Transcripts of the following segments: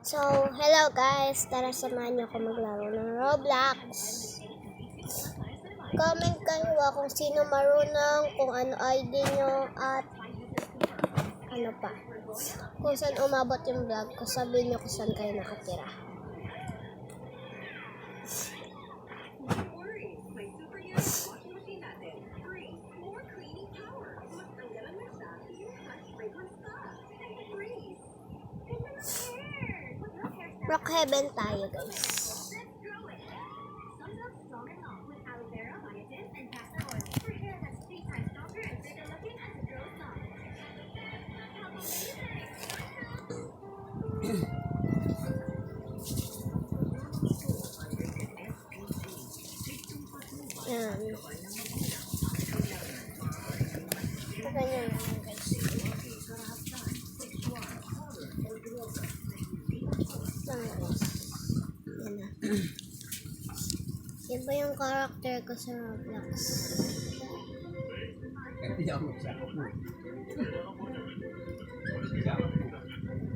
So, hello guys! Tara samahan niyo ako maglaro ng Roblox. Comment kayo kung sino marunong, kung ano ID nyo, at ano pa. Kung saan umabot yung vlog ko, sabihin nyo kung saan kayo nakatira. Brookhaven tayo guys. Yan. Ganyan lang guys. Yan na. Yan ba yung character ko sa Roblox?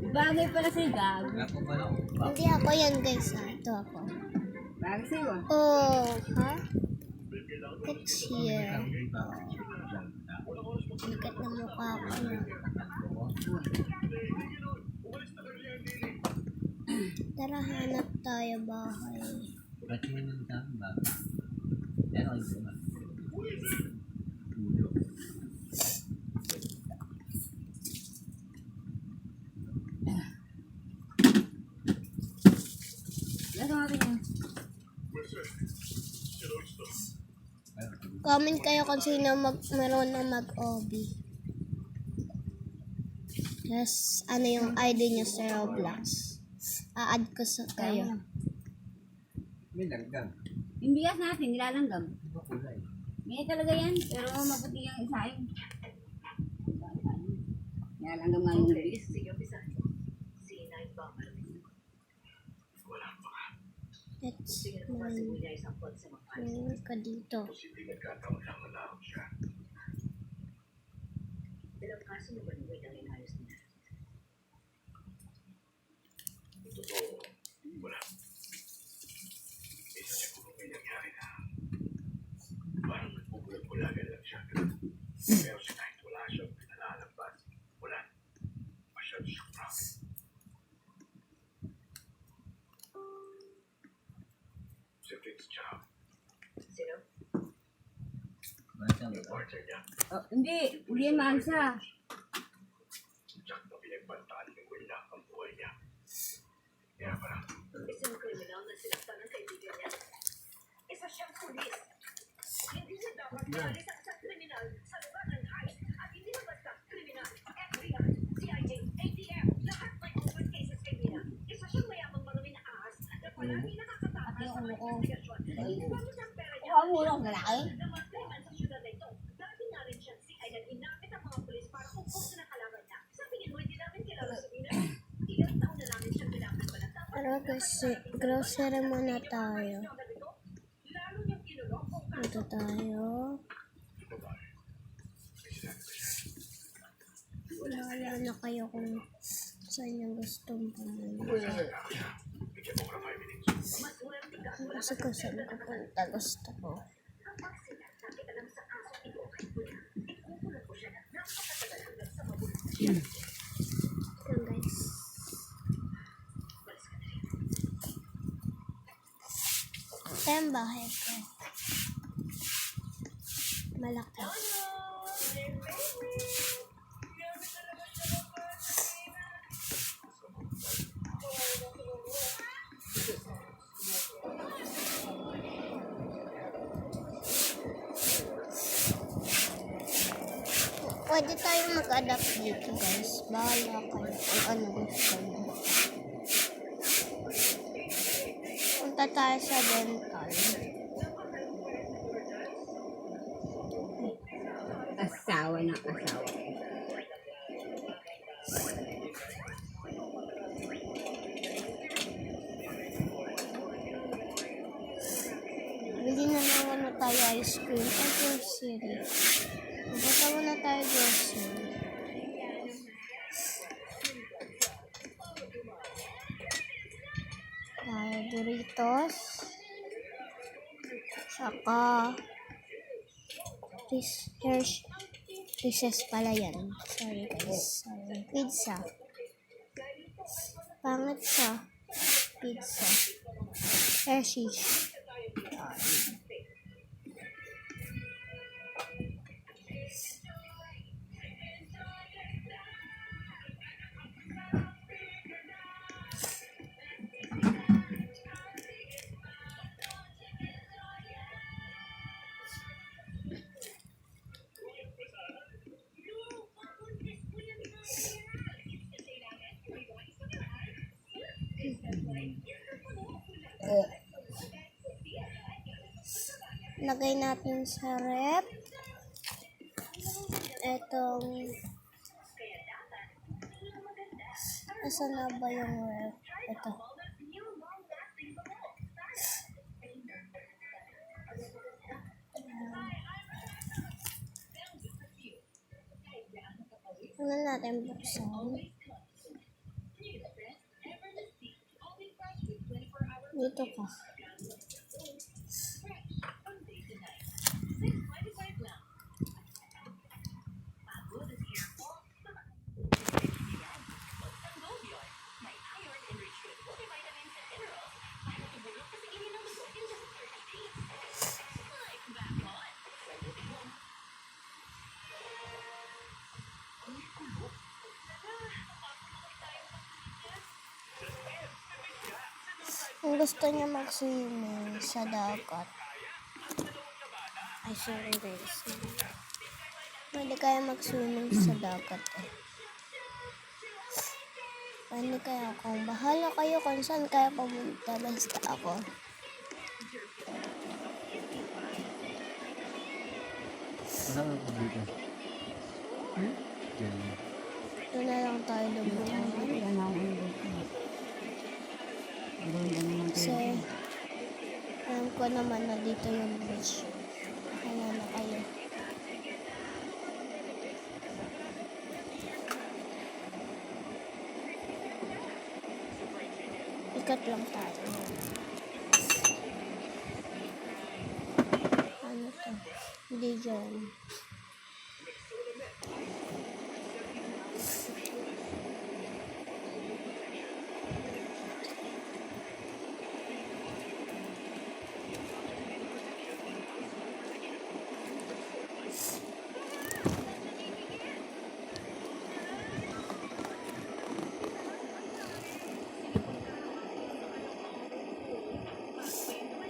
Bagay pala si Gag. Hindi ako yan guys ha. Ito ako. Bagay sa'yo. Oh, ha? It's here. Likat na mukha ko na. Tara, hanap tayo bahay. Lasa natin yan. Comment kayo kung sino marunong mag-OB. Yes, ano yung ID nyo sa Roblox. A-add ko sa kayo. May langgam. Yung bigas natin, nilalanggam. May talaga yan, pero maputi yung isahin. Nilalanggam nga yung bigas. Let's move ka dito. Oh, hindi, uli yan maansa. Isang kriminal na sinaktan ng kaibigan niya. Isa siyang pulis. Hindi siya dapat maalis ang isang kriminal sa lugar ng heist at hindi na basta kriminal. FBI, CIA, ATF, lahat may open cases kay Mina. Isa siyang mayamang marumi na ahas na palagi nakakatakas sa mga investigasyon. Gamit ang pera niya. Ang mulong lalaki. Na mag-claimant sa syudad na ito. Dati na rin siyang CI na ginamit ang mga pulis para kumpos na kalaban niya. Sabi niya, hindi namin kilala si Mina. Ilang taon na namin siyang ginamit pala. Tara kasi, grocery muna tayo. Ito tayo. Wala na kayo kung saan yung gustong pumunta. Kasi kung saan pupunta gusto ko. Yan guys. Ito yung bahay ko. Malaki. Pwede tayo mag-adapt dito guys. Bahala kayo kung ano gusto mo. Punta tayo sa dental. Asawa ng asawa. Bili na naman na tayo ice cream. Ay, grocery. Pupunta muna tayo grocery. Doritos. Saka Reese's pala yan. Sorry guys. Sorry. Pizza. Pangit siya. Pizza. Hershey's. Lagay natin sa rep. Etong asan na ba yung rep? Ito. Ano natin buksan? Dito ka. Kung gusto niya mag-swimming sa dagat. Ay, sorry guys. Pwede kaya mag-swimming sa dagat eh. Pwede kaya kung bahala kayo kung saan kaya pumunta. Basta ako. Saan ako dito? Diyan. Ito na lang tayo lumuhan. Yan ako yung Kasi alam ko naman na dito yung beach. Kaya na kayo. Ikat lang tayo. Ano to? Hindi dyan.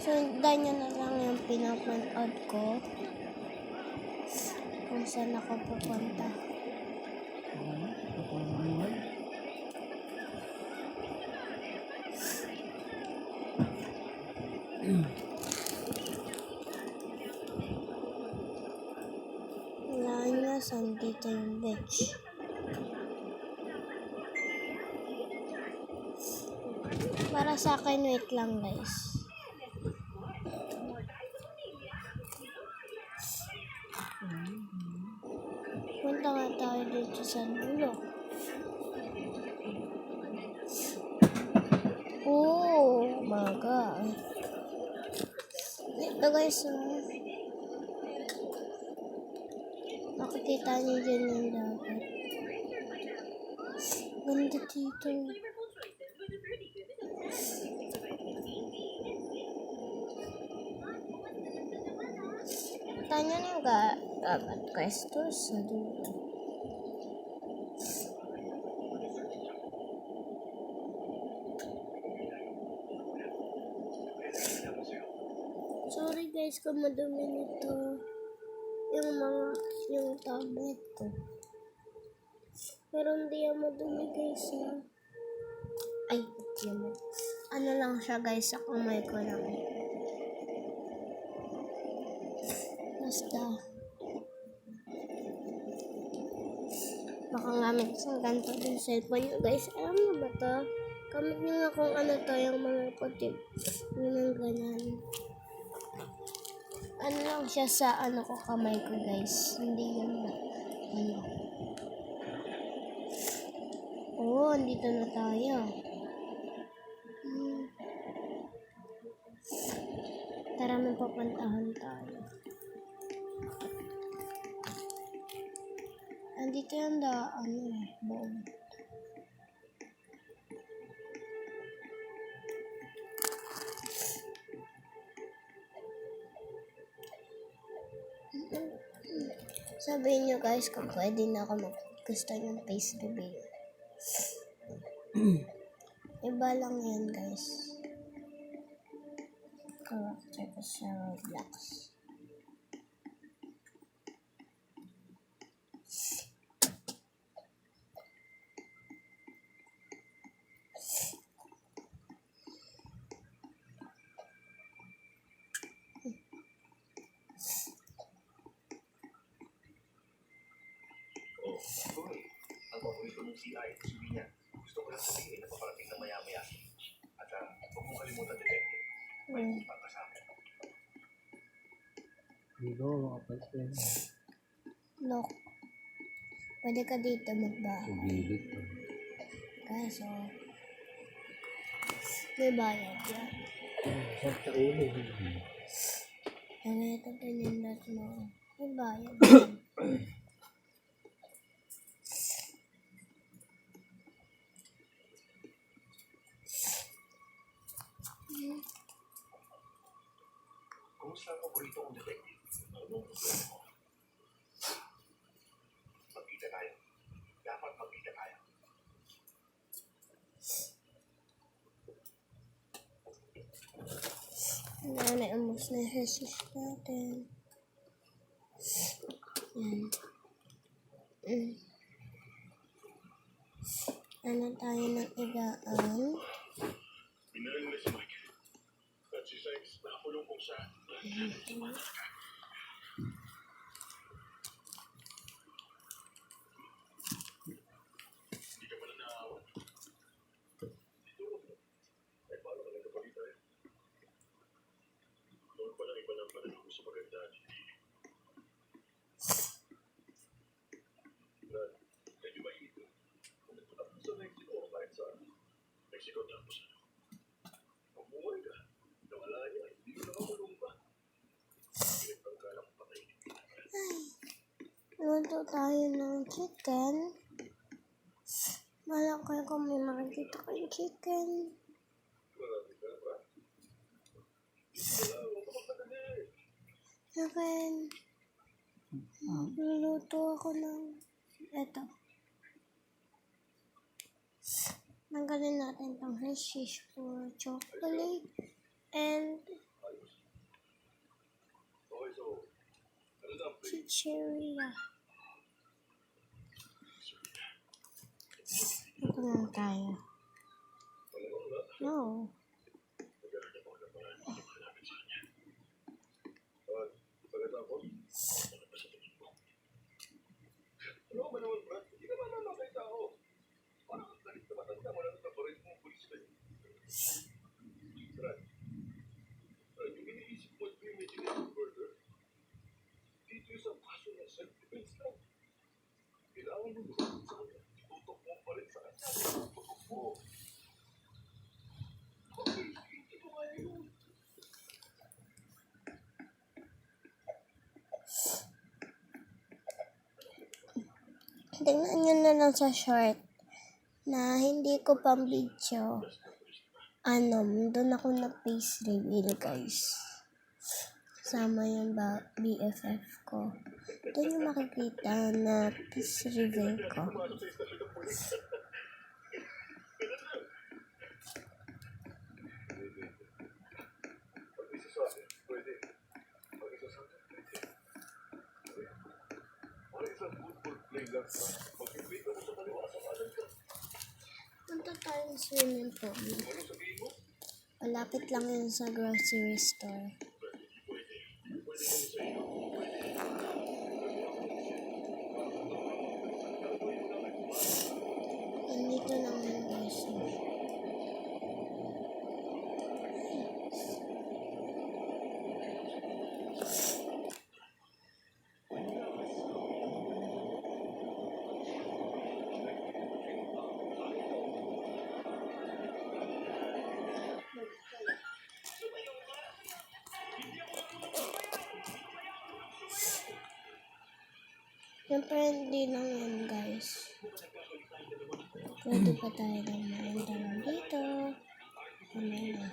Sundan nyo na lang yung pinapanood ko kung saan ako pupunta. Wala nyo, saan dito yung beach. Para sa akin, wait lang guys. Punta nga tayo dito sa dulo. Oh my god. Ito guys, makikita niyo dyan yung dagat. Ganda dito. Tanya na yung dagat guys. Ito sa dulo. Sorry guys kung madumi nito yung tablet ko. Pero hindi yan madumi guys ha. Ay, yun. Ano lang siya guys, sa kamay ko lang. Basta. Baka gamit sa ganito yung cellphone nyo guys. Alam nyo ba to? Kamit nyo nga kung ano to, yung mga puti. Yun ang ganyan. Ano lang siya sa ano ko kamay ko guys. Hindi yun na. Ano. Oo, andito na tayo. Tara, may pupuntahan tayo. Andito yung daan buong. Sabihin nyo guys kung pwede na ako gusto yung face reveal. Iba lang yan guys. Character ko sa Roblox. Ang paborito mong CI, si Linya. Gusto ko lang sabihin na paparating na maya-maya. At huwag mong kalimutan, detective. May utang ka sa akin. Dito, makapansin. Look. Pwede ka dito magbahay. Subilit. Kaso, may bayad yan. Sa ulo. Ano ito pinindot mo? May bayad yan. Kumusta ang paborito kong detective? Anong problema mo? Magkita tayo. Dapat magkita tayo. Naubos na yung Hershey's natin. Yan. Ano tayo ng igaan? Pinarin nila si Mike. At si Sykes, nakakulong kung saan. Hindi ka pala naawa. Dito. Ay, paano ka nagkabalita eh? Noon pa lang iba ng pananaw ko sa magandaan. Brad, medyo mainit. Kung nagpunta sa Mexico, kahit sa Mexico tapos ano? Mabuhay ka. Nawala niya. Hindi ko nakakulong pa. Pinagpangkala ko patay. Luto tayo ng chicken. Malak ko kung may makikita ko yung chicken. Marami ka ba? Chicken. Luluto ako ng eto. Tanggalin natin itong Hershey's for chocolate and Okay, so, ano na? chicheria. Ito lang tayo. No. Naghahanap ako ng paraan para malapit sa kanya. Pagkatapos, ano pa sa tingin mo? Ano ba naman, Brad? Hindi ka mamatay tao. Parang ang galit na matanda mo lang sa pares mong pulis kayo. Brad, yung iniisip mo at premeditated murder, dito yung sa kaso ng self-defense lang. Kailangan mo gumawa sa kanya. Tutok mo pa rin sa kanya. Tutok mo. Okay, hindi ko kaya yun. Tingnan nyo na lang sa short na hindi ko pang video. Doon ako na-face reveal guys. Kasama yung BFF ko. Doon yung makikita na face reveal ko. Pag-isa sa akin, pwede. Pag-isa sa akin, pwede. Wala isang football play lang sa mag-invite ako sa kaliwa sa kanan ka. Punta tayong swimming pool. Ano sabihin mo? Malapit lang yun sa grocery store. Nandito lang yung grocery. Siyempre, hindi lang yan, guys. Pwede pa tayo naman lang dito. Amen na.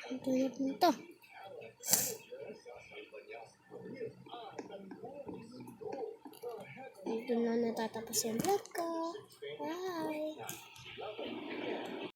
Ito na punta. Dito na natatapos yung vlog ko. Bye!